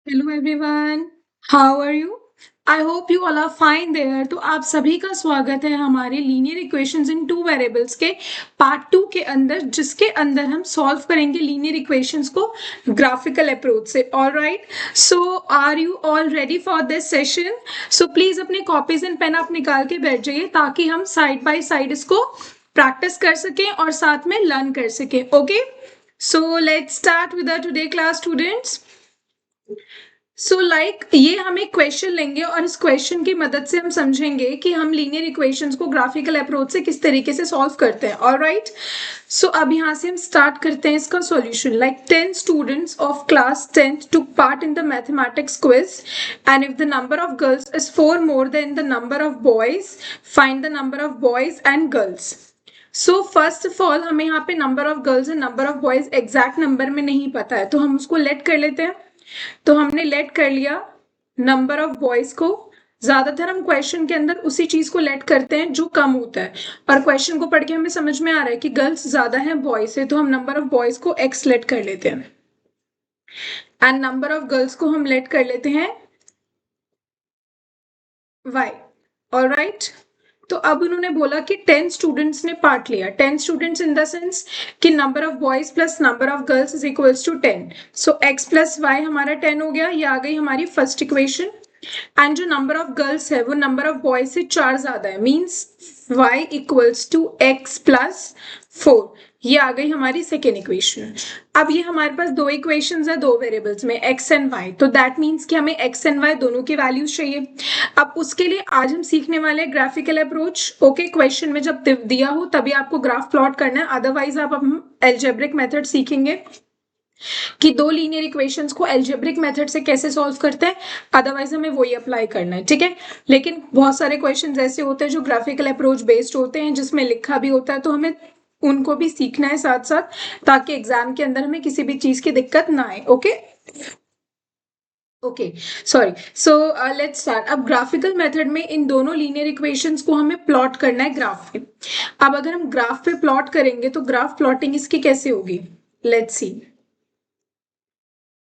Hello everyone, how are you? I hope you all are fine there. तो आप सभी का स्वागत है हमारे linear equations in two variables के पार्ट 2 के अंदर, जिसके अंदर हम सॉल्व करेंगे लीनियर इक्वेशंस को ग्राफिकल अप्रोच से। All right, so are you all ready for this session? So please अपने कॉपीज एंड पेन आप निकाल के बैठ जाइए ताकि हम साइड बाय साइड इसको प्रैक्टिस कर सकें और साथ में लर्न कर सकें। Okay, so let's start with the today class students. ये हम एक क्वेश्चन लेंगे और इस क्वेश्चन की मदद से हम समझेंगे कि हम लीनियर इक्वेशंस को ग्राफिकल अप्रोच से किस तरीके से सॉल्व करते हैं। ऑलराइट, सो अब यहाँ से हम स्टार्ट करते हैं इसका solution. 10 students of class 10th took part in the mathematics quiz, and if the number of girls is 4 more than the number of boys, find the number of boys and girls. So first of all हमें यहाँ पे number of girls and number of boys exact number में नहीं पता है, तो हम उसको लेट कर लेते हैं। तो हमने लेट कर लिया नंबर ऑफ बॉयज को। ज्यादातर हम क्वेश्चन के अंदर उसी चीज को लेट करते हैं जो कम होता है, और क्वेश्चन को पढ़ के हमें समझ में आ रहा है कि गर्ल्स ज्यादा हैं बॉयज से, तो हम नंबर ऑफ बॉयज को एक्स लेट कर लेते हैं एंड नंबर ऑफ गर्ल्स को हम लेट कर लेते हैं वाई। ऑलराइट, तो अब उन्होंने बोला कि 10 स्टूडेंट्स ने पार्ट लिया। 10 स्टूडेंट्स इन द सेंस कि number of boys plus number of girls is equals to 10। So x plus y हमारा 10 हो गया, ये आ गई हमारी फर्स्ट इक्वेशन। एंड जो नंबर ऑफ गर्ल्स है वो नंबर ऑफ बॉयज से 4 ज्यादा है, means y equals to x plus 4। ये आ गई हमारी सेकेंड इक्वेशन। अब ये हमारे पास दो इक्वेशंस है दो वेरिएबल्स में x एंड y, तो दैट मीन्स कि हमें x एंड y दोनों की वैल्यूज चाहिए। अब उसके लिए आज हम सीखने वाले हैं ग्राफिकल अप्रोच। ओके, क्वेश्चन में जब दिया हो तभी आपको ग्राफ प्लॉट करना है, अदरवाइज आप हम एल्जेब्रिक मेथड सीखेंगे कि दो लीनियर इक्वेशंस को एल्जेब्रिक मेथड से कैसे सॉल्व करते हैं, अदरवाइज हमें वही अप्लाई करना है। ठीक है, लेकिन बहुत सारे क्वेश्चंस ऐसे होते हैं जो ग्राफिकल अप्रोच बेस्ड होते हैं, जिसमें लिखा भी होता है, तो हमें उनको भी सीखना है साथ साथ, ताकि एग्जाम के अंदर हमें किसी भी चीज की दिक्कत ना आए। Okay okay, sorry. So let's start. अब ग्राफिकल मेथड में इन दोनों लीनियर इक्वेशंस को हमें प्लॉट करना है ग्राफ पे। अब अगर हम ग्राफ पे प्लॉट करेंगे तो ग्राफ प्लॉटिंग इसकी कैसे होगी, लेट्स सी।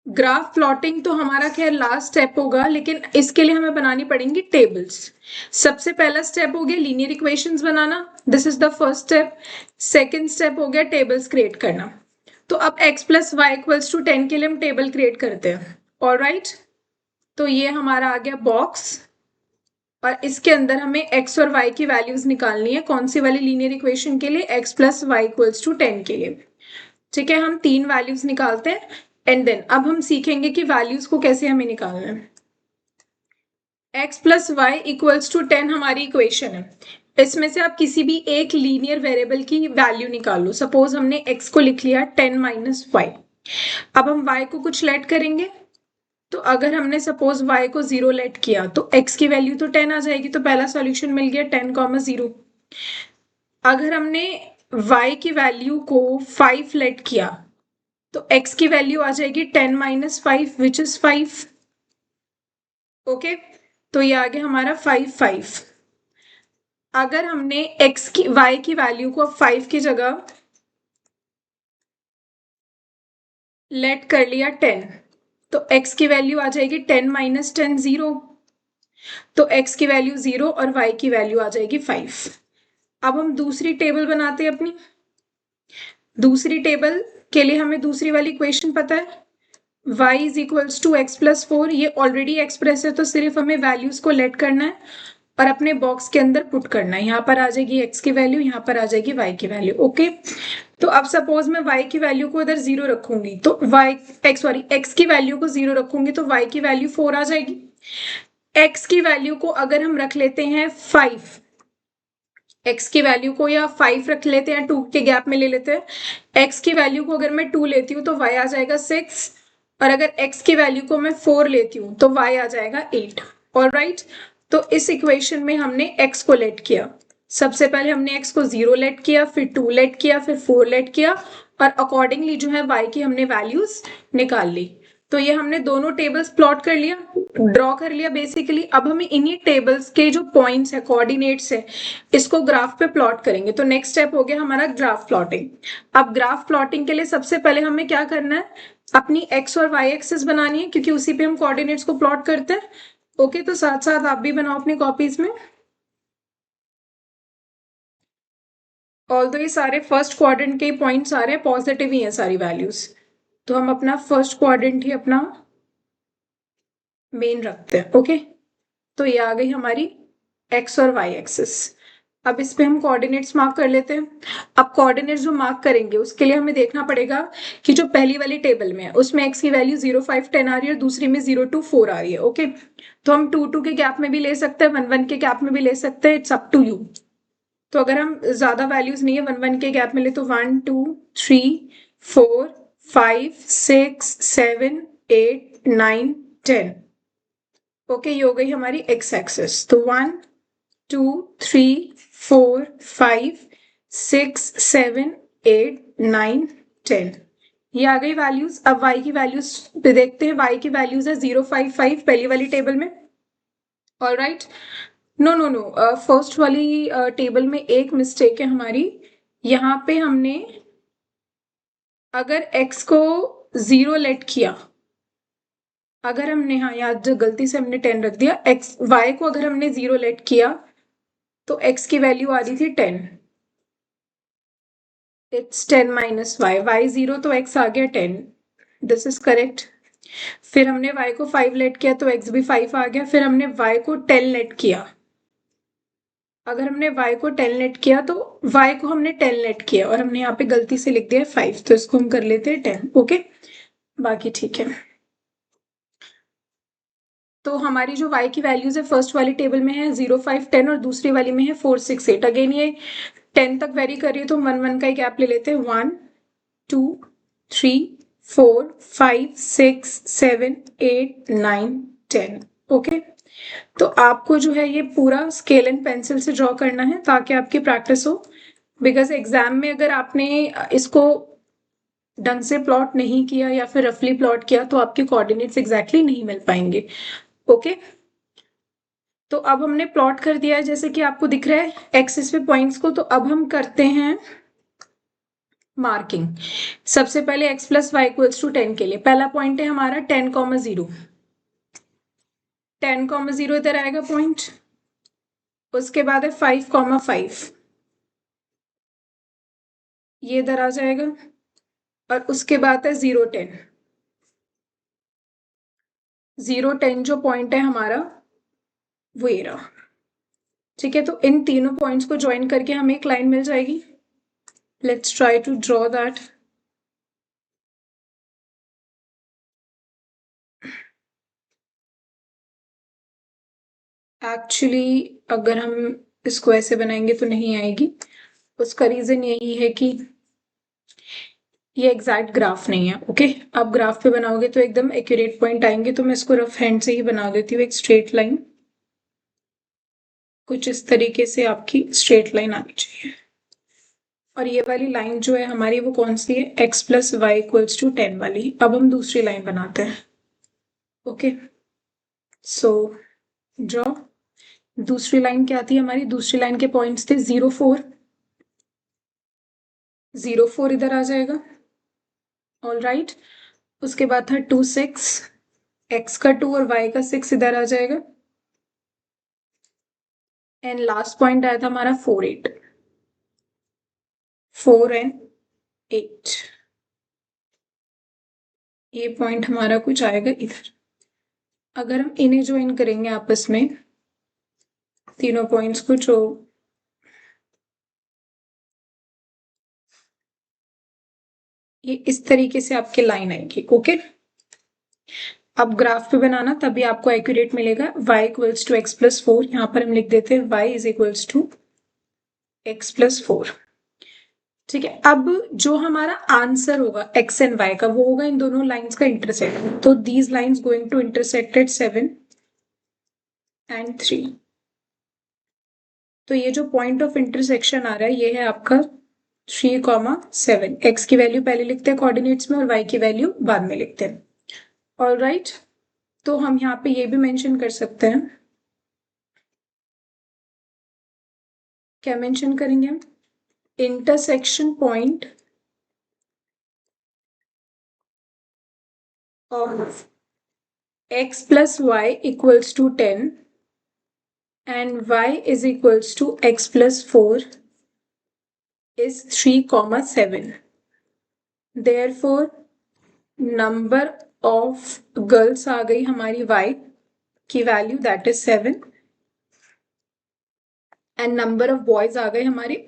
ग्राफ प्लॉटिंग तो हमारा खैर लास्ट स्टेप होगा, लेकिन इसके लिए हमें बनानी पड़ेंगी टेबल्स। सबसे पहला स्टेप हो गया लीनियर इक्वेशंस बनाना, this is the first step. Second step हो गया टेबल्स क्रिएट करना। तो अब x plus y equals to 10 के लिए हम टेबल क्रिएट करते हैं। ऑलराइट, तो ये हमारा आ गया बॉक्स, और इसके अंदर हमें x और y की वैल्यूज निकालनी है। कौन सी वाली लीनियर इक्वेशन के लिए, x plus y equals to 10 के लिए। ठीक है, हम तीन वैल्यूज निकालते हैं एंड देन अब हम सीखेंगे कि वैल्यूज को कैसे हमें निकालना है। x plus y equals to 10 हमारी इक्वेशन है। इसमें से आप किसी भी एक लीनियर वेरिएबल की वैल्यू निकाल लो। सपोज हमने x को लिख लिया 10 माइनस वाई। अब हम y को कुछ लेट करेंगे, तो अगर हमने सपोज y को 0 लेट किया तो x की वैल्यू तो 10 आ जाएगी, तो पहला सॉल्यूशन मिल गया 10,0। अगर हमने y की वैल्यू को 5 लेट किया तो x की वैल्यू आ जाएगी 10 माइनस 5 विच इज 5। ओके, तो ये आ गया हमारा 5। अगर हमने y की वैल्यू को 5 की जगह लेट कर लिया 10, तो x की वैल्यू आ जाएगी 10 माइनस 10 0। तो x की वैल्यू 0 और y की वैल्यू आ जाएगी 5। अब हम दूसरी टेबल बनाते हैं अपनी। दूसरी टेबल के लिए हमें दूसरी वाली इक्वेशन पता है, y is equals to x plus 4। ये ऑलरेडी एक्सप्रेस है, तो सिर्फ हमें वैल्यूज को लेट करना है और अपने बॉक्स के अंदर पुट करना है। यहाँ पर आ जाएगी x की वैल्यू, यहाँ पर आ जाएगी y की वैल्यू। ओके, तो अब सपोज मैं y की वैल्यू को इधर 0 रखूंगी तो x की वैल्यू को 0 रखूंगी तो y की वैल्यू 4 आ जाएगी। x की वैल्यू को अगर हम रख लेते हैं 5, x की वैल्यू को या 5 रख लेते हैं, 2 के गैप में ले लेते हैं। x की वैल्यू को अगर मैं 2 लेती हूँ तो y आ जाएगा 6, और अगर x की वैल्यू को मैं 4 लेती हूँ तो y आ जाएगा 8। ऑलराइट, तो इस इक्वेशन में हमने x को लेट किया। सबसे पहले हमने x को 0 लेट किया, फिर 2 लेट किया, फिर 4 लेट किया, और अकॉर्डिंगली जो है y की हमने वैल्यूज निकाल ली। तो ये हमने दोनों टेबल्स प्लॉट कर लिया, ड्रॉ कर लिया बेसिकली। अब हमें इन्हीं टेबल्स के जो पॉइंट्स है, कोऑर्डिनेट्स है, इसको ग्राफ पे प्लॉट करेंगे। तो नेक्स्ट स्टेप हो गया हमारा ग्राफ प्लॉटिंग। अब ग्राफ प्लॉटिंग के लिए सबसे पहले हमें क्या करना है, अपनी एक्स और वाई एक्सिस बनानी है, क्योंकि उसी पे हम कोऑर्डिनेट्स को प्लॉट करते हैं। ओके, तो साथ साथ आप भी बनाओ अपनी कॉपीज में। ऑल्दो ये सारे फर्स्ट क्वाड्रेंट के पॉइंट्स आ रहे हैं, पॉजिटिव ही है सारी वैल्यूज, तो हम अपना फर्स्ट क्वाड्रेंट ही अपना मेन रखते हैं। ओके, तो ये आ गई हमारी एक्स और वाई एक्सिस। अब इस पे हम कोऑर्डिनेट्स मार्क कर लेते हैं। अब कोऑर्डिनेट्स जो मार्क करेंगे उसके लिए हमें देखना पड़ेगा कि जो पहली वाली टेबल में है उसमें एक्स की वैल्यू 0, 5, 10 आ रही है और दूसरी में 0, 2, 4 आ रही है। ओके, तो हम 2, 2 के गैप में भी ले सकते हैं, 1, 1 के गैप में भी ले सकते हैं, इट्स अप टू यू। तो अगर हम ज्यादा वैल्यूज नहीं है 1, 1 के गैप में ले तो 1, 2, 3, 4, 5, 6, 7, 8, 9, 10। ओके, ये हो गई हमारी एक्स एक्सिस। तो 1, 2, 3, 4, 5, 6, 7, 8, 9, 10, ये आ गई वैल्यूज। अब y की वैल्यूज पे देखते हैं। y की वैल्यूज है 0, 5, 5 पहली वाली टेबल में। All right, no no no, first वाली टेबल में एक मिस्टेक है हमारी। यहाँ पे हमने अगर x को 0 लेट किया, अगर हमने, हाँ यहाँ जो गलती से हमने 10 रख दिया, x y को अगर हमने 0 लेट किया तो x की वैल्यू आ रही थी 10। इट्स 10 माइनस वाई, वाई 0 तो x आ गया 10, दिस इज करेक्ट। फिर हमने y को 5 लेट किया तो x भी 5 आ गया। फिर हमने y को 10 लेट किया, अगर हमने y को 10 लेट किया तो y को हमने 10 लेट किया और हमने यहाँ पे गलती से लिख दिया 5, तो इसको हम कर लेते हैं 10। ओके, बाकी ठीक है। तो हमारी जो y की वैल्यूज है फर्स्ट वाली टेबल में है 0, 5, 10 और दूसरी वाली में है 4, 6, 8। अगेन ये 10 तक वेरी कर रही है तो 1, 1 का ही गैप ले लेते हैं। 1, 2, 3, 4, 5, 6, 7, 8, 9, 10। ओके, तो आपको जो है ये पूरा स्केल एंड पेंसिल से ड्रॉ करना है ताकि आपकी प्रैक्टिस हो, बिकॉज एग्जाम में अगर आपने इसको ढंग से प्लॉट नहीं किया या फिर रफली प्लॉट किया तो आपके कोऑर्डिनेट्स एग्जैक्टली नहीं मिल पाएंगे। ओके, तो अब हमने प्लॉट कर दिया है जैसे कि आपको दिख रहा है एक्सिस पे पॉइंट्स को। तो अब हम करते हैं मार्किंग। सबसे पहले x plus y equals to 10 के लिए पहला पॉइंट है हमारा 10, 0। 10, 0 इधर आएगा पॉइंट। उसके बाद है 5, 5, ये इधर आ जाएगा। और उसके बाद है 0, 10। 0, 10 जो पॉइंट है हमारा वो ये रहा। ठीक है, तो इन तीनों पॉइंट्स को ज्वाइन करके हमें एक लाइन मिल जाएगी। Let's try to draw that. Actually अगर हम इसको ऐसे बनाएंगे तो नहीं आएगी। उसका रीजन यही है कि ये एग्जैक्ट ग्राफ नहीं है। ओके, आप ग्राफ पे बनाओगे तो एकदम एक्यूरेट पॉइंट आएंगे। तो मैं इसको रफ हैंड से ही बना देती हूँ, एक स्ट्रेट लाइन। कुछ इस तरीके से आपकी स्ट्रेट लाइन आनी चाहिए। और ये वाली लाइन जो है हमारी वो कौन सी है, x plus y equals to 10 वाली। अब हम दूसरी लाइन बनाते हैं। Okay, so draw. दूसरी लाइन क्या थी हमारी, दूसरी लाइन के पॉइंट्स थे 0, 4। 0, 4 इधर आ जाएगा। ऑल राइट, उसके बाद था 2, 6। x का 2 और y का 6 इधर आ जाएगा। एंड लास्ट पॉइंट आया था हमारा 4, 8। 4 एंड 8, ये पॉइंट हमारा कुछ आएगा इधर। अगर हम इन्हें ज्वाइन करेंगे आपस में, तीनों पॉइंट्स को, जो ये इस तरीके से आपके लाइन आएगी। ओके, अब ग्राफ पे बनाना तभी आपको एक्यूरेट मिलेगा। y equals to x plus 4, यहाँ पर हम लिख देते हैं y is equals to x plus 4। ठीक है, अब जो हमारा आंसर होगा x एंड y का वो होगा इन दोनों लाइंस का इंटरसेक्ट। तो these lines going to intersect at 7 and 3। तो ये जो पॉइंट ऑफ इंटरसेक्शन आ रहा है ये है आपका 3, 7। x की वैल्यू पहले लिखते हैं कोऑर्डिनेट्स में और y की वैल्यू बाद में लिखते हैं। ऑल राइट, तो हम यहाँ पे ये भी मेंशन कर सकते हैं, क्या मेंशन करेंगे हम, intersection point of x plus y equals to 10 and y is equals to x plus 4 is 3, 7. Therefore, number of girls आ गई हमारी y की value that is 7 and number of boys आ गए हमारी,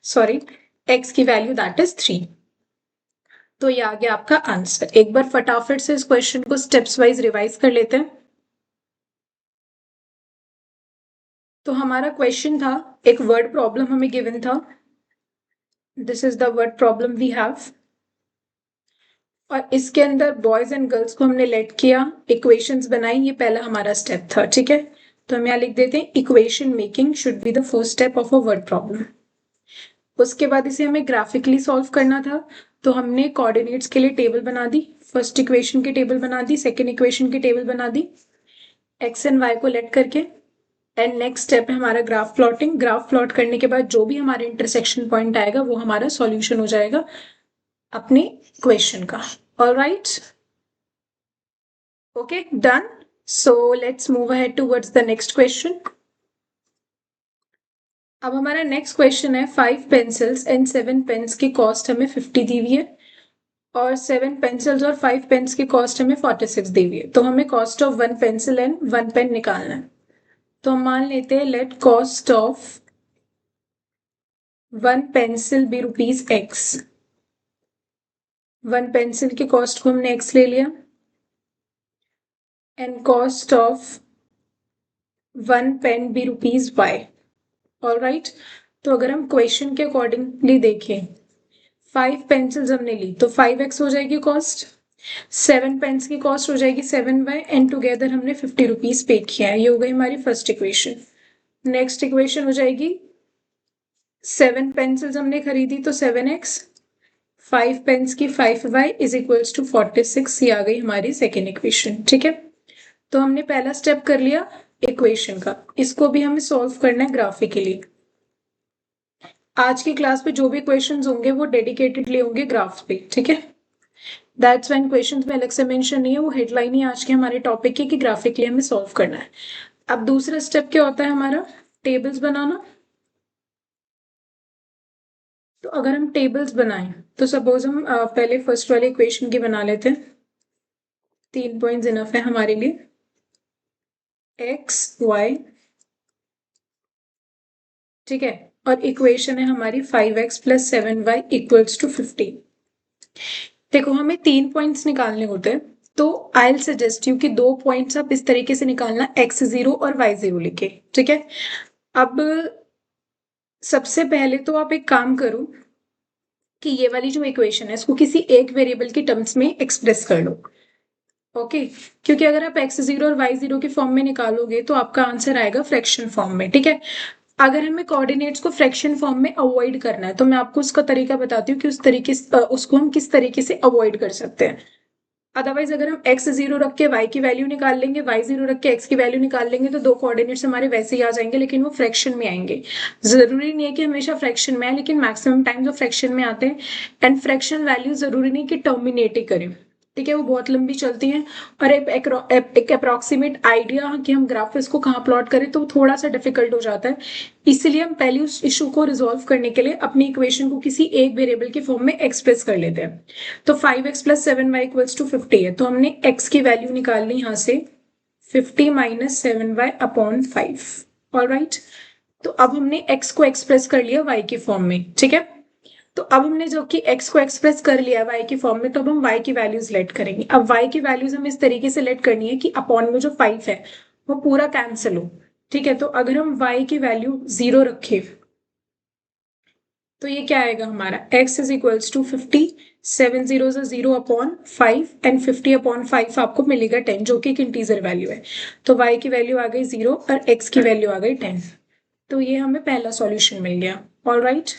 सॉरी, x की वैल्यू दैट इज 3। तो ये आ गया आपका आंसर। एक बार फटाफट से इस क्वेश्चन को स्टेप्स वाइज रिवाइज कर लेते हैं। तो हमारा क्वेश्चन था, एक वर्ड प्रॉब्लम हमें गिवन था, this is the word problem we have, और इसके अंदर बॉयज एंड गर्ल्स को हमने लेट किया, इक्वेशंस बनाई, ये पहला हमारा स्टेप था, ठीक है। तो हम यहाँ लिख देते हैं equation making should be the first step of a word problem. उसके बाद इसे हमें ग्राफिकली सॉल्व करना था, तो हमने कोऑर्डिनेट्स के लिए टेबल बना दी, फर्स्ट इक्वेशन की टेबल बना दी, सेकेंड इक्वेशन की टेबल बना दी, एक्स एंड वाई को लेट करके। एंड नेक्स्ट स्टेप है हमारा ग्राफ प्लॉटिंग। ग्राफ प्लॉट करने के बाद जो भी हमारा इंटरसेक्शन पॉइंट आएगा वो हमारा सॉल्यूशन हो जाएगा अपने क्वेश्चन का। All right, okay, done. So let's move ahead towards the next question. अब हमारा नेक्स्ट क्वेश्चन है 5 पेंसिल्स एंड 7 पेन्स की कॉस्ट हमें 50 दी हुई है, और 7 पेंसिल्स और 5 पेन्स की कॉस्ट हमें 46 दी हुई है। तो हमें cost of 1 pencil and 1 pen निकालना है। तो हम मान लेते हैं let cost of 1 pencil be rupees x. 1 pencil की कॉस्ट को हमने एक्स ले लिया, and cost of 1 pen be rupees y. All right, तो अगर हम क्वेश्चन के अकॉर्डिंगली देखें, 5 पेंसिल्स हमने ली तो 5x हो जाएगी कॉस्ट, 7 पेन्स की कॉस्ट हो जाएगी 7y, एंड टुगेदर हमने 50 रुपीज पे किया है। ये हो गई हमारी फर्स्ट इक्वेशन। नेक्स्ट इक्वेशन हो जाएगी 7 पेंसिल्स हमने खरीदी तो 7x, 5 पेन्स की 5y इज इक्वल्स टू 46। ये आ गई हमारी सेकेंड इक्वेशन, ठीक है। तो हमने पहला स्टेप कर लिया इक्वेशन का, इसको भी हमें सॉल्व करना है ग्राफिकली। आज की क्लास पे जो भी क्वेश्चंस होंगे वो डेडिकेटेडली होंगे ग्राफ्स पे, ठीक है। दैट्स व्हेन क्वेश्चंस में अलग से मेंशन नहीं है, वो हेडलाइन ही आज के हमारे टॉपिक की कि ग्राफिकली हमें सॉल्व करना है। अब दूसरा स्टेप क्या होता है हमारा, टेबल्स बनाना। तो अगर हम टेबल्स बनाएं तो सपोज हम पहले फर्स्ट वाले इक्वेशन की बना लेते हैं, 3 पॉइंट्स इनफ है हमारे लिए, एक्स वाई, ठीक है, और इक्वेशन है हमारी 5x plus 7y equals to 50। देखो हमें 3 पॉइंट्स निकालने होते हैं, तो आई विल सजेस्ट यू कि 2 पॉइंट्स आप इस तरीके से निकालना, x0 और y0 लिखे, ठीक है। अब सबसे पहले तो आप एक काम करो कि ये वाली जो इक्वेशन है इसको किसी एक वेरिएबल की टर्म्स में एक्सप्रेस कर लो, ओके। क्योंकि अगर आप x0 और y0 के फॉर्म में निकालोगे तो आपका आंसर आएगा फ्रैक्शन फॉर्म में, ठीक है। अगर हमें कोऑर्डिनेट्स को फ्रैक्शन फॉर्म में अवॉइड करना है तो मैं आपको उसका तरीका बताती हूँ कि उसको हम किस तरीके से अवॉइड कर सकते हैं। अदरवाइज अगर हम x0 रख के y की वैल्यू निकाल लेंगे, y0 रख के x की वैल्यू निकाल लेंगे, तो 2 कोऑर्डिनेट्स हमारे वैसे ही आ जाएंगे, लेकिन वो फ्रैक्शन में आएंगे। जरूरी नहीं है कि हमेशा फ्रैक्शन में आए, लेकिन मैक्सिमम टाइम जो फ्रैक्शन में आते हैं। एंड फ्रैक्शन वैल्यू जरूरी नहीं कि टर्मिनेट ही करें, ठीक है, वो बहुत लंबी चलती है। और एक अप्रोक्सीमेट आइडिया कि हम ग्राफ इसको कहाँ प्लॉट करें तो थोड़ा सा डिफिकल्ट हो जाता है। इसीलिए हम पहले उस इशू को रिजॉल्व करने के लिए अपनी इक्वेशन को किसी एक वेरिएबल के फॉर्म में एक्सप्रेस कर लेते हैं। तो 5x plus 7y equals to 50 है, तो हमने x की वैल्यू निकाल ली यहाँ से 50 minus 7y upon 5। All right, तो अब हमने x को एक्सप्रेस कर लिया y की फॉर्म में, ठीक है। तो अब हमने जो कि x को एक्सप्रेस कर लिया y की फॉर्म में, तो अब हम y की वैल्यूज लेट करेंगे। अब y की वैल्यूज हमें इस तरीके से लेट करनी है कि अपॉन में जो 5 है वो पूरा कैंसिल हो, ठीक है। तो अगर हम y की वैल्यू 0 रखें तो ये क्या आएगा हमारा, x is equals to 50, 7 0 0 upon 5 and 50 upon 5 आपको मिलेगा 10, जो कि एक इंटीजर वैल्यू है। तो y की वैल्यू आ गई 0 और x की वैल्यू आ गई 10। तो ये हमें पहला सॉल्यूशन मिल गया। ऑल राइट,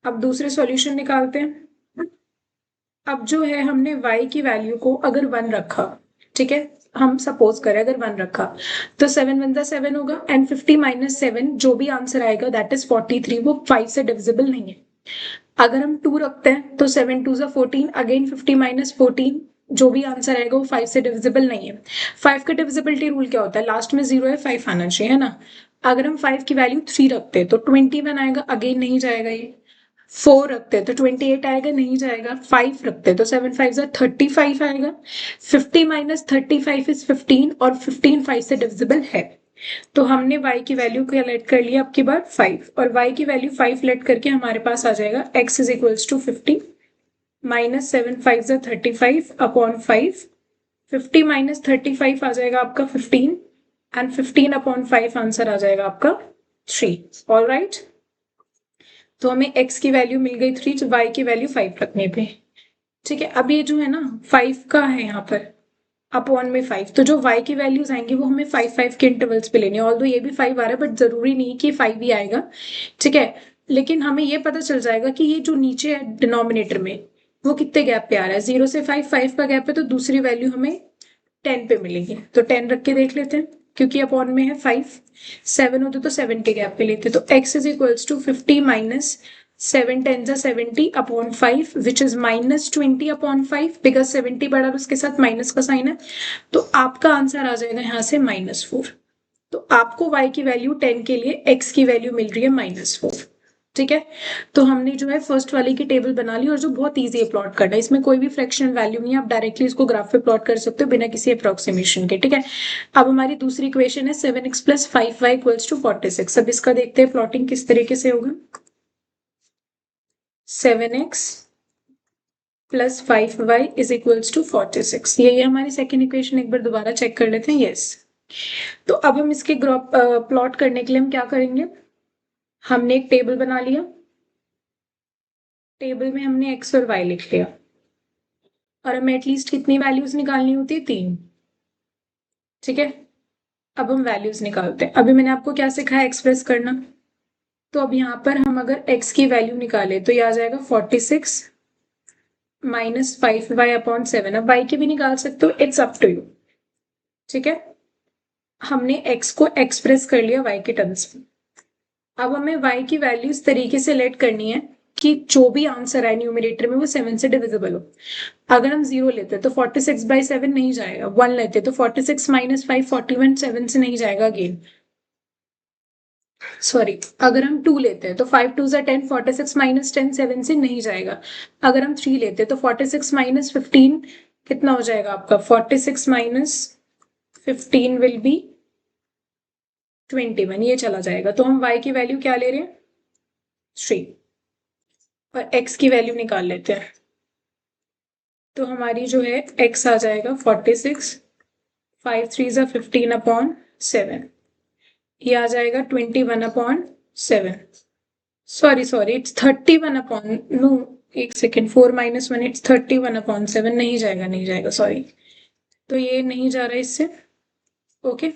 अब दूसरे सॉल्यूशन निकालते हैं। अब जो है हमने y की वैल्यू को अगर 1 रखा, ठीक है, हम सपोज करें अगर 1 रखा तो 7 1 7 होगा एंड 50 माइनस 7 जो भी आंसर आएगा दैट इज 43, वो 5 से डिविजिबल नहीं है। अगर हम 2 रखते हैं तो 7 2 14, अगेन 50 माइनस 14 जो भी आंसर आएगा वो 5 से डिविजिबल नहीं है। 5 का डिविजिबिलिटी रूल क्या होता है, लास्ट में 0 है 5 आना चाहिए, है ना। अगर हम 5 की वैल्यू 3 रखते हैं तो 21 आएगा, अगेन नहीं जाएगा ये। 4 रखते हैं तो 28 आएगा, नहीं जाएगा। 5 रखते हैं तो 7 5 35 आएगा। 50 माइनस 35 इज 15 और 15 5 से डिविजिबल है। तो हमने y की वैल्यू क्या लेट कर लिया, आपकी बार 5, और y की वैल्यू 5 लेट करके हमारे पास आ जाएगा x is equals to 50 minus 7 5 35 upon 5। 50 minus 35 आ जाएगा आपका 15 एंड 15 अपॉन 5 आंसर आ जाएगा आपका 3। ऑल राइट, तो हमें x की वैल्यू मिल गई 3, तो y की वैल्यू 5 रखने पे। ठीक है, अब ये जो है ना 5 का है यहाँ पर अपॉन में 5, तो जो y की वैल्यूज आएंगी वो हमें 5 5 के इंटरवल्स पे लेनी है। ऑल्दो ये भी 5 आ रहा है बट जरूरी नहीं कि 5 ही आएगा, ठीक है। लेकिन हमें ये पता चल जाएगा कि ये जो नीचे है डिनोमिनेटर में वो कितने गैप पे आ रहा है। 0 से 5 5 का गैप है, तो दूसरी वैल्यू हमें 10 पे मिलेगी, तो 10 रख के देख लेते हैं क्योंकि अपॉन में है 5। 7 होते तो 7 के गैप पे लेते, तो x is equals to 50 minus 7 10 70 upon 5 which is minus 20 upon 5, because 70 बड़ा और उसके साथ माइनस का साइन है, तो आपका आंसर आ जाएगा यहाँ से -4। तो आपको y की वैल्यू 10 के लिए x की वैल्यू मिल रही है -4। ठीक है, तो हमने जो है फर्स्ट वाले की टेबल बना ली, और जो बहुत इजी है प्लॉट करना, इसमें कोई भी फ्रैक्शनल वैल्यू नहीं है, आप डायरेक्टली इसको ग्राफ पे प्लॉट कर सकते हो बिना किसी अप्रोक्सीमेशन के। ठीक है, अब हमारी दूसरी इक्वेशन है 7x plus 5y equals to 46। अब इसका देखते हैं प्लॉटिंग किस तरीके से होगा। 7x plus 5y is equals to 46, ये हमारी सेकेंड इक्वेशन, एक बार दोबारा चेक कर लेते हैं। यस, तो अब हम इसके ग्राफ प्लॉट करने के लिए हम क्या करेंगे, हमने एक टेबल बना लिया, टेबल में हमने x और y लिख लिया, और हमें एटलीस्ट कितनी वैल्यूज निकालनी होती है, 3। ठीक है, अब हम वैल्यूज निकालते हैं। अभी मैंने आपको क्या सिखाया, एक्सप्रेस करना, तो अब यहाँ पर हम अगर x की वैल्यू निकाले तो ये आ जाएगा 46 माइनस 5y अपॉन 7। अब y की भी निकाल सकते हो, इट्स अप टू यू। ठीक है, हमने x को एक्सप्रेस कर लिया y के टर्म्स में। अब हमें y की वैल्यू इस तरीके से लेट करनी है कि जो भी आंसर है न्यूमरेटर में वो 7 से डिविजिबल हो। अगर हम 0 लेते तो 46 बाई 7 नहीं जाएगा, 1 लेते तो 46 माइनस 5 41 7 से नहीं जाएगा अगेन, सॉरी। अगर हम 2 लेते हैं तो 5 2 10, 46 माइनस 10 7 से नहीं जाएगा। अगर हम 3 लेते हैं तो 46 माइनस 15 कितना हो जाएगा आपका, 46 माइनस 15 विल बी 21, ये चला जाएगा। तो हम y की वैल्यू क्या ले रहे हैं, 3, और x की वैल्यू निकाल लेते हैं। तो हमारी जो है x आ जाएगा 46, 5 3 15 अपॉन 7, ये आ जाएगा 21 upon 7। Sorry it's 31 upon, no एक सेकेंड, 4 माइनस 1 इट्स 31 अपॉन 7, नहीं जाएगा नहीं जाएगा, सॉरी, तो ये नहीं जा रहा है इससे। ओके,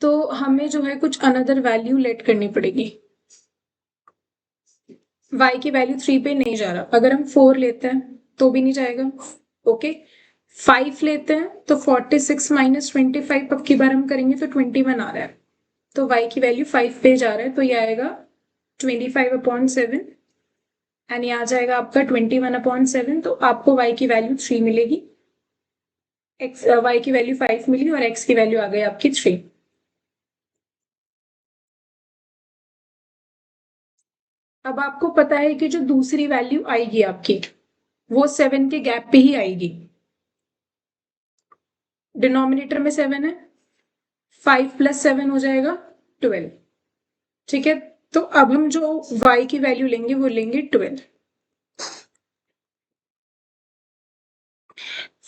तो हमें जो है कुछ अनदर वैल्यू लेट करनी पड़ेगी। y की वैल्यू 3 पे नहीं जा रहा, अगर हम 4 लेते हैं तो भी नहीं जाएगा। ओके, 5 लेते हैं तो 46 माइनस 25 अब की बार हम करेंगे तो 21 आ रहा है, तो y की वैल्यू 5 पे जा रहा है, तो ये आएगा 25 अपॉन 7 एंड ये आ जाएगा आपका 21 अपॉन 7। तो आपको y की वैल्यू 3 मिलेगी, y की वैल्यू 5 मिली और x की वैल्यू आ गई आपकी 3। अब आपको पता है कि जो दूसरी वैल्यू आएगी आपकी वो 7 के गैप पे ही आएगी। डिनोमिनेटर में 7 है, 5 प्लस 7 हो जाएगा 12। ठीक है, तो अब हम जो y की वैल्यू लेंगे वो लेंगे 12।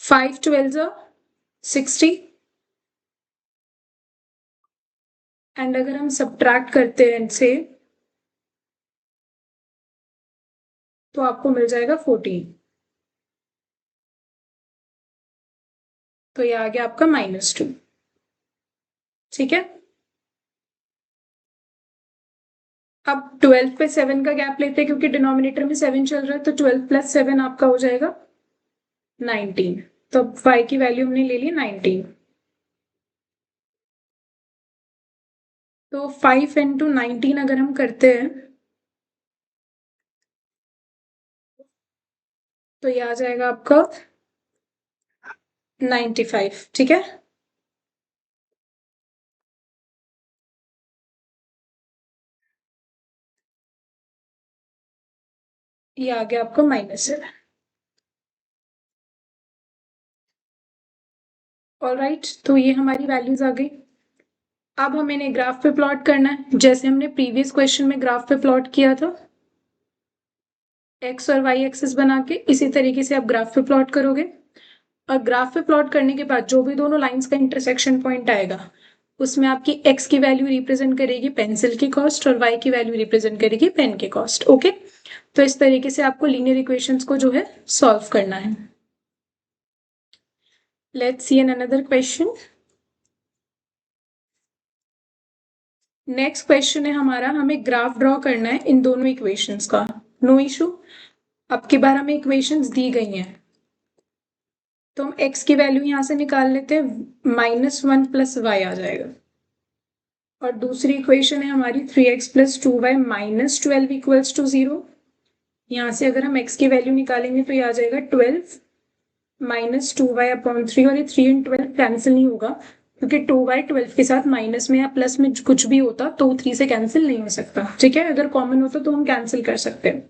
5 12 60, एंड अगर हम सब्ट्रैक्ट करते हैं इनसे तो आपको मिल जाएगा 14, तो ये आ गया आपका -2। ठीक है, अब 12 पे 7 का गैप लेते हैं क्योंकि डिनोमिनेटर में 7 चल रहा है, तो 12 प्लस 7 आपका हो जाएगा 19। तो अब y की वैल्यू हमने ले ली 19। तो 5 इंटू 19 अगर हम करते हैं तो ये आ जाएगा आपका 95। ठीक है, ये आ गया आपका -7। ऑलराइट, तो ये हमारी वैल्यूज आ गई। अब हमें इन्हें ग्राफ पे प्लॉट करना है, जैसे हमने प्रीवियस क्वेश्चन में ग्राफ पे प्लॉट किया था, एक्स और वाई एक्सिस बना के, इसी तरीके से आप ग्राफ पे प्लॉट करोगे। और ग्राफ पे प्लॉट करने के बाद जो भी दोनों लाइंस का इंटरसेक्शन पॉइंट आएगा उसमें आपकी एक्स की वैल्यू रिप्रेजेंट करेगी पेंसिल की कॉस्ट और वाई की वैल्यू रिप्रेजेंट करेगी पेन की कॉस्ट। ओके, तो इस तरीके से आपको लीनियर इक्वेशंस को जो है सॉल्व करना है। Let's see an another question. Next question है हमारा, हमें ग्राफ ड्रॉ करना है इन दोनों इक्वेशंस का। No issue. अब की बार हमें इक्वेशंस दी गई हैं तो हम x की वैल्यू यहां से निकाल लेते हैं, -1 प्लस वाई आ जाएगा। और दूसरी इक्वेशन है हमारी 3x plus 2y -12 equals to 0। यहाँ से अगर हम x की वैल्यू निकालेंगे तो ये आ जाएगा 12 -2y/3। और ये 3 and 12 कैंसिल नहीं होगा क्योंकि 2y 12 के साथ माइनस में या प्लस में कुछ भी होता तो 3 से कैंसिल नहीं हो सकता। ठीक है, अगर कॉमन होता तो हम कैंसिल कर सकते हैं।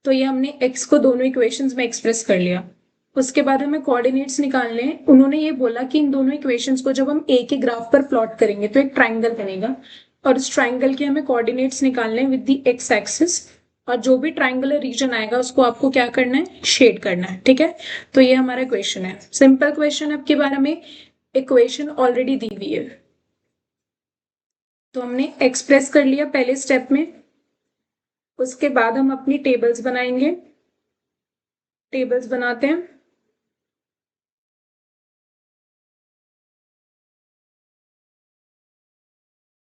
तो ये हमने x को दोनों इक्वेशंस में एक्सप्रेस कर लिया। उसके बाद हमें कोऑर्डिनेट्स निकालने हैं। उन्होंने ये बोला कि इन दोनों इक्वेशंस को जब हम ए के ग्राफ पर प्लॉट करेंगे तो एक ट्राइंगल बनेगा और उस ट्राइंगल के हमें कोऑर्डिनेट्स निकालने हैं विद द एक्स एक्सिस। और जो भी ट्राइंगुलर रीजन आएगा उसको आपको क्या करना है, शेड करना है। ठीक है, तो ये हमारा क्वेश्चन है, सिंपल क्वेश्चन है। आपके बारे में इक्वेशन ऑलरेडी दी हुई है तो हमने एक्सप्रेस कर लिया पहले स्टेप में। उसके बाद हम अपनी टेबल्स बनाएंगे। टेबल्स बनाते हैं।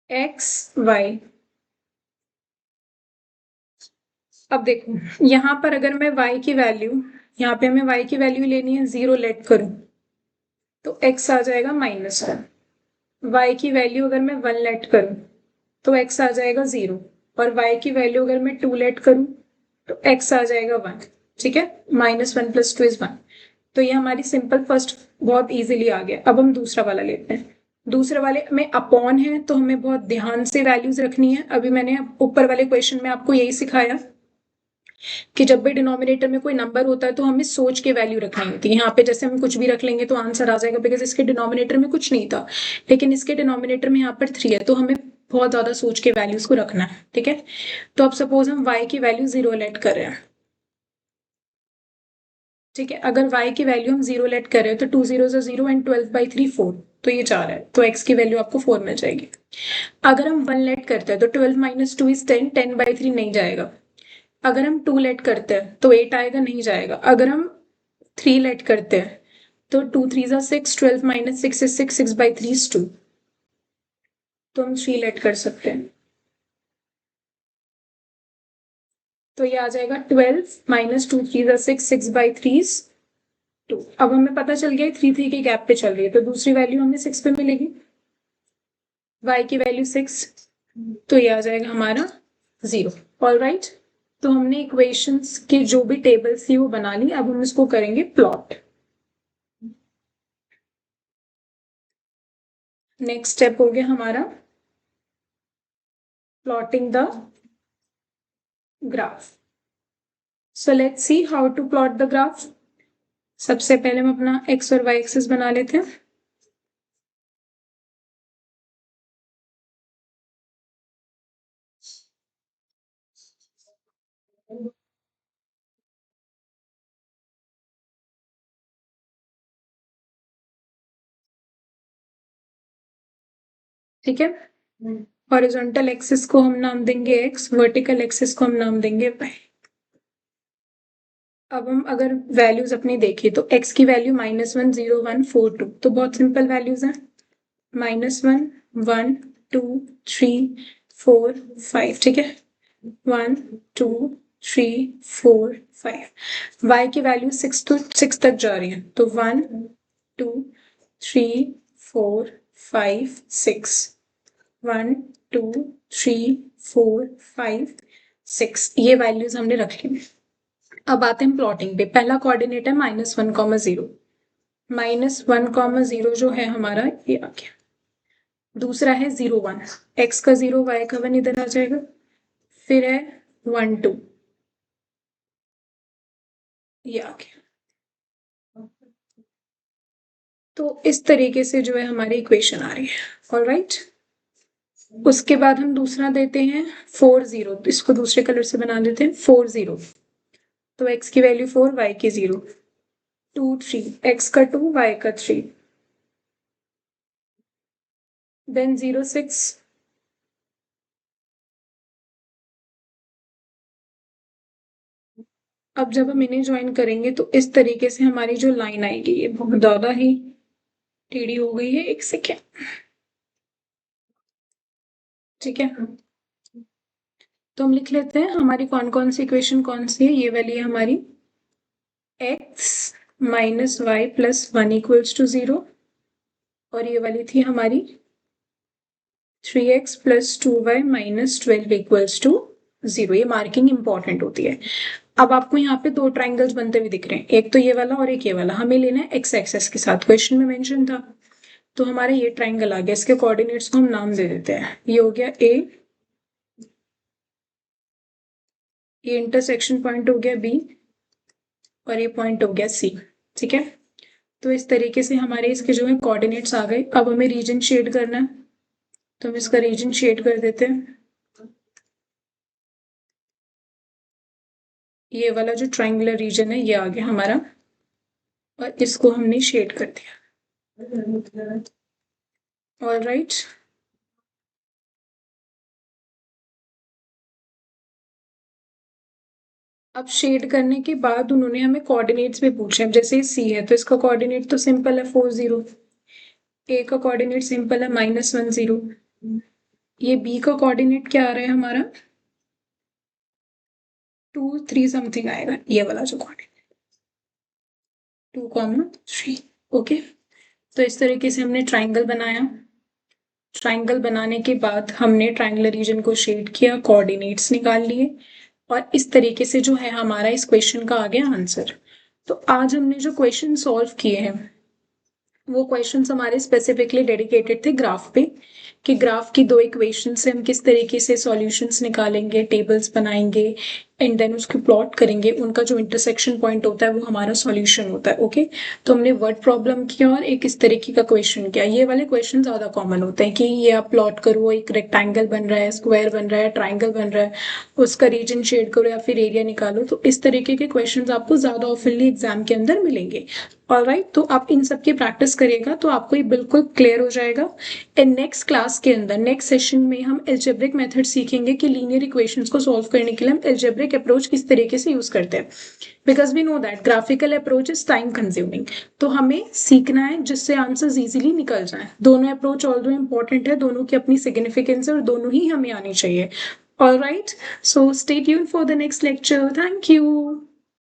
X y. अब देखो यहाँ पर अगर मैं y की वैल्यू, यहाँ पे हमें y की वैल्यू लेनी है, 0 लेट करूं तो x आ जाएगा -1। y की वैल्यू अगर मैं 1 लेट करूं तो x आ जाएगा 0। और y की वैल्यू अगर मैं 2 लेट करूं तो x आ जाएगा 1। ठीक है, -1 + 2 = 1। तो ये हमारी सिंपल फर्स्ट बहुत इजीली आ गया। अब हम दूसरा वाला लेते हैं। दूसरे वाले में अपॉन है तो हमें बहुत ध्यान से वैल्यूज रखनी है। अभी मैंने ऊपर वाले क्वेश्चन में आपको यही सिखाया कि जब भी डिनोमिनेटर में कोई नंबर होता है तो हमें सोच के वैल्यू रखनी होती है। यहाँ पे जैसे हम कुछ भी रख लेंगे तो आंसर आ जाएगा बिकॉज इसके डिनोमिनेटर में कुछ नहीं था, लेकिन इसके डिनोमिनेटर में यहाँ पर 3 है तो हमें बहुत ज्यादा सोच के वैल्यूज को रखना है। ठीक है, तो अब सपोज हम y की वैल्यू 0 लेट कर रहे हैं। ठीक है, अगर y की वैल्यू हम 0 लेट कर रहे हैं तो 2 0 0 एंड 12/3 4, तो ये 4 है तो x की वैल्यू आपको 4 मिल जाएगी। अगर हम 1 लेट करते हैं तो 12 - 2 = 10, 10/3 नहीं जाएगा। अगर हम 2 लेट करते हैं तो 8 आएगा, नहीं जाएगा। अगर हम 3 लेट करते हैं तो 2 3 = 6, 12 - 6 = 6, 6/3 = 2, तो हम 3 लेट कर सकते हैं। तो ये आ जाएगा 12 - 2 3 = 6, 6/3 = 2। अब हमें पता चल गया 3 3 के गैप पे चल रही है तो दूसरी वैल्यू हमें 6 पे मिलेगी। y की वैल्यू 6, तो ये आ जाएगा हमारा 0। ऑलराइट, तो हमने इक्वेशंस के जो भी टेबल्स थी वो बना ली। अब हम इसको करेंगे प्लॉट। नेक्स्ट स्टेप हो गया हमारा plotting the graph. So let's see how to plot the graph. सबसे पहले हम अपना x और y एक्सिस बना लेते हैं। ठीक है, हॉरिजॉन्टल एक्सिस को हम नाम देंगे x, वर्टिकल एक्सिस को हम नाम देंगे y। अब हम अगर वैल्यूज अपनी देखें तो x की वैल्यू -1 0 1 4 2, तो बहुत सिंपल वैल्यूज हैं। -1 1 2 3 4 5, ठीक है, 1 2 3 4 5। y की वैल्यू 6 तक जा रही है, तो 1 2 3 4 5 6, 1 2 3 4 5 6, ये वैल्यूज हमने रख ली। अब आते हैं प्लॉटिंग पे। पहला कोऑर्डिनेट है -1,0, -1,0 जो है हमारा ये आ गया। दूसरा है 0 1, x का 0 y का 1 इधर आ जाएगा। फिर है 1 2, ये आ गया। तो इस तरीके से जो है हमारी इक्वेशन आ रही है। ऑलराइट, उसके बाद हम दूसरा देते हैं 4 0, इसको दूसरे कलर से बना देते हैं 4 0। तो x की वैल्यू 4, y की 0, 2 3, x का 2 y का 3, देन 0 6, अब जब हम इन्हें ज्वाइन करेंगे तो इस तरीके से हमारी जो लाइन आएगी ये बहुत ज्यादा ही टेढ़ी हो गई है, एक सेकेंड, ठीक है। तो हम लिख लेते हैं हमारी कौन कौन सी इक्वेशन कौन सी है। ये वाली है हमारी x minus y plus 1 equals to 0, और ये वाली थी हमारी 3x plus 2y minus 12 equals to 0। ये मार्किंग इंपॉर्टेंट होती है। अब आपको यहाँ पे दो ट्राइंगल्स बनते हुए दिख रहे हैं, एक तो ये वाला और एक ये वाला। हमें लेना है x एक्सेस के साथ, क्वेश्चन में मेंशन था। तो हमारा ये ट्राइंगल आ गया, इसके कोऑर्डिनेट्स को हम नाम दे देते हैं। ये हो गया a, ये इंटरसेक्शन पॉइंट हो गया b, और ये पॉइंट हो गया c, ठीक है। तो इस तरीके से हमारे इसके जो है कोऑर्डिनेट्स आ गए। अब हमें रीजन शेड करना है, तो हम इसका रीजन शेड कर देते हैं। ये वाला जो ट्राइंगुलर रीजन है ये आ गया हमारा, और इसको हमने शेड कर दिया। ऑलराइट, अब शेड करने के बाद उन्होंने हमें कोऑर्डिनेट्स भी पूछे। अब जैसे सी है तो इसका कोऑर्डिनेट तो सिंपल है 4 0, ए का कोऑर्डिनेट सिंपल है -1 0, ये बी का कोऑर्डिनेट क्या आ रहा है हमारा 2 3 समथिंग आएगा, ये वाला जो कोऑर्डिनेट 2 3। ओके, तो इस तरीके से हमने ट्राइंगल बनाया। ट्राइंगल बनाने के बाद हमने ट्राइंगुलर रीजन को शेड किया, कोऑर्डिनेट्स निकाल लिए, और इस तरीके से जो है हमारा इस क्वेश्चन का आ गया आंसर। तो आज हमने जो क्वेश्चन सॉल्व किए हैं वो क्वेश्चंस हमारे स्पेसिफिकली डेडिकेटेड थे ग्राफ पे, कि ग्राफ की दो इक्वेशन से हम किस तरीके से सॉल्यूशंस निकालेंगे, टेबल्स बनाएंगे, एंड देन उसको प्लॉट करेंगे। उनका जो इंटरसेक्शन पॉइंट होता है वो हमारा सॉल्यूशन होता है। ओके, तो हमने वर्ड प्रॉब्लम किया और एक इस तरीके का क्वेश्चन किया। ये वाले क्वेश्चन ज्यादा कॉमन होते हैं कि ये आप प्लॉट करो, एक रेक्टेंगल बन रहा है, स्क्वायर बन रहा है, ट्राइंगल बन रहा है, उसका रीजन शेड करो या फिर एरिया निकालो। तो इस तरीके के क्वेश्चन आपको ज्यादा ऑफनली एग्जाम के अंदर मिलेंगे। ऑलराइट, तो आप इन सब की प्रैक्टिस करिएगा तो आपको ये बिल्कुल क्लियर हो जाएगा। इन नेक्स्ट क्लास के अंदर, नेक्स्ट सेशन में हम एल्जेब्रिक मेथड सीखेंगे कि लीनियर इक्वेशंस को सॉल्व करने के लिए हम एल्जेब्रिक अप्रोच किस तरीके से यूज करते हैं। Because we know that graphical approach is time consuming, तो हमें सीखना है जिससे आंसर्स इजीली निकल जाएं। दोनों अप्रोच ऑल्दो इंपॉर्टेंट है, दोनों की अपनी सिग्निफिकेंस है और दोनों ही हमें आनी चाहिए। Alright, so stay tuned for the next lecture. Thank you.